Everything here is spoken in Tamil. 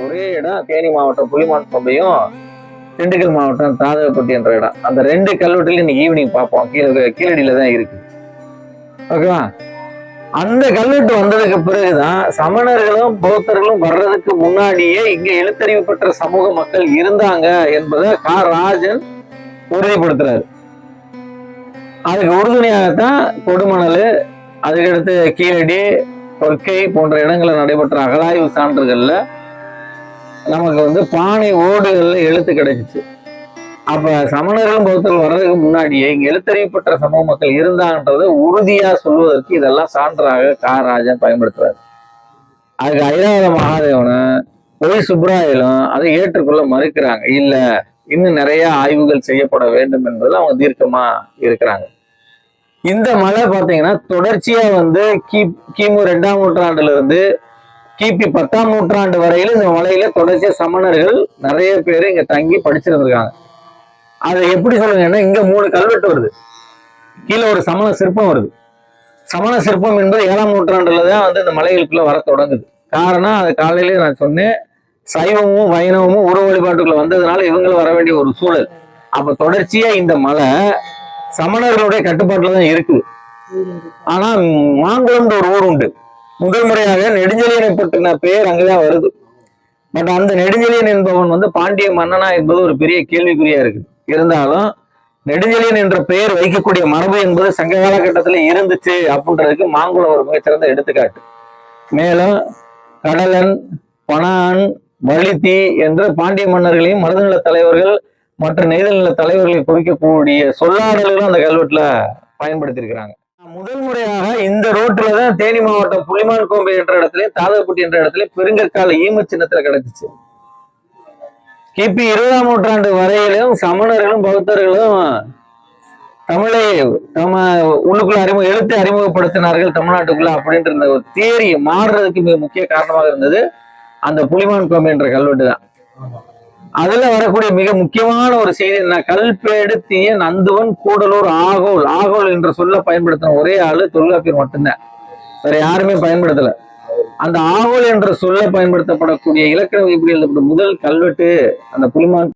ஒரே இடம் தேனி மாவட்டம் புலிமான் கொம்பையும் திண்டுக்கல் மாவட்டம் தாதகப்பட்டி என்ற இடம். அந்த 2 கல்வெட்டுல இன்னைக்கு ஈவினிங் பார்ப்போம். கீழடியில தான் இருக்கு. ஓகேவா? அந்த கல்வெட்டு வந்ததுக்கு பிறகுதான் சமணர்களும் பௌத்தர்களும் வர்றதுக்கு முன்னாடியே இங்க எழுத்தறிவு பெற்ற சமூக மக்கள் இருந்தாங்க என்பதை ராஜன் உறுதிப்படுத்துறாரு. அதுக்கு உறுதுணையாகத்தான் கொடுமணல், அதுக்கடுத்து கீழடி, கொற்கை போன்ற இடங்களில் நடைபெற்ற அகழாய்வு சான்றுகள்ல நமக்கு பானை ஓடுகள்ல எழுத்து கிடைச்சிச்சு. அப்ப சமணர்களும் பௌத்தர்கள் வர்றதுக்கு முன்னாடியே இங்க எழுத்தறிவுப்பட்ட சமூக மக்கள் இருந்தாங்கன்றதை உறுதியா சொல்வதற்கு இதெல்லாம் சான்றாக ராஜன் பயன்படுத்துறாரு. அதுக்கு ஐராவத மகாதேவனும் பொய் சுப்ராயலும் அதை ஏற்றுக்கொள்ள மறுக்கிறாங்க. இல்ல, இன்னும் நிறைய ஆய்வுகள் செய்யப்பட வேண்டும் என்பதில் அவங்க தீர்க்கமா இருக்கிறாங்க. இந்த மலை பாத்தீங்கன்னா தொடர்ச்சியா கிமு 2ஆம் நூற்றாண்டுல இருந்து கிபி 10ஆம் நூற்றாண்டு வரையிலும் இந்த மலையில தொடர்ச்சியா சமணர்கள் நிறைய பேர் இங்க தங்கி படிச்சிருந்திருக்காங்க. அதை எப்படி சொல்லுங்கன்னா, இங்க 3 கல்வெட்டு வருது, கீழே ஒரு சமண சிற்பம் வருது. சமண சிற்பம் என்பது 7ஆம் நூற்றாண்டுலதான் இந்த மலைகளுக்குள்ள வர தொடங்குது. காரணம், அது காலையிலேயே நான் சொன்னேன், சைவமும் வைணவமும் உருவ வழிபாட்டுக்குள்ள வந்ததுனால இவங்களும் வர வேண்டிய ஒரு சூழல். அப்ப தொடர்ச்சியா இந்த மலை சமணர்களுடைய கட்டுப்பாட்டுல தான் இருக்குது. ஆனா மாங்குளம்ன்ற ஒரு ஊர் உண்டு. முதல் முறையாக நெடுஞ்செழியனை பற்றின பெயர் அங்கதான் வருது. பட் அந்த நெடுஞ்செழியன் என்பவன் பாண்டிய மன்னனா என்பது ஒரு பெரிய கேள்விக்குறியா இருக்கு. இருந்தாலும் நெடுஞ்செழியன் என்ற பெயர் வைக்கக்கூடிய மரபு என்பது சங்க காலகட்டத்துல இருந்துச்சு அப்படின்றதுக்கு மாங்குளம் ஒரு மிகச்சிறந்த எடுத்துக்காட்டு. மேலும் கடலன், பனான், வலித்தி என்ற பாண்டிய மன்னர்களையும் மருதநில தலைவர்கள் மற்ற நெய்தல் நில தலைவர்களை குறிக்கக்கூடிய சொல்லாடல்களும் அந்த கல்வெட்டுல பயன்படுத்தியிருக்கிறாங்க. முதல் முறையாக இந்த ரோட்டுல தான் தேனி மாவட்டம் புலிமான் கோம்பை என்ற இடத்துலயும் தாதகப்பட்டி என்ற இடத்துலயும் பெருங்கற்கால ஈம சின்னத்துல கிடைச்சிச்சு. கிபி 20ஆம் நூற்றாண்டு வரையிலும் சமணர்களும் பௌத்தர்களும் தமிழை உள்ளுக்குள்ள எழுத்தை அறிமுகப்படுத்தினார்கள் தமிழ்நாட்டுக்குள்ள அப்படின்ற இந்த ஒரு தியரி மாறுறதுக்கு மிக முக்கிய காரணமாக இருந்தது அந்த புலிமான் கோம்பை என்ற கல்வெட்டு தான். அதுல வரக்கூடிய மிக முக்கியமான ஒரு செய்தி என்ன, கல்பேடு தீய நந்துவன் கூடலூர் ஆகோல். ஆகோல் என்ற சொல்ல பயன்படுத்தின ஒரே ஆளு தொல்காப்பியர் மட்டும்தான், வேற யாருமே பயன்படுத்தல. அந்த ஆகோல் என்ற சொல்ல பயன்படுத்தப்படக்கூடிய இலக்கண வகுப்பில் எழுதப்பட்ட முதல் கல்வெட்டு அந்த புலிமான்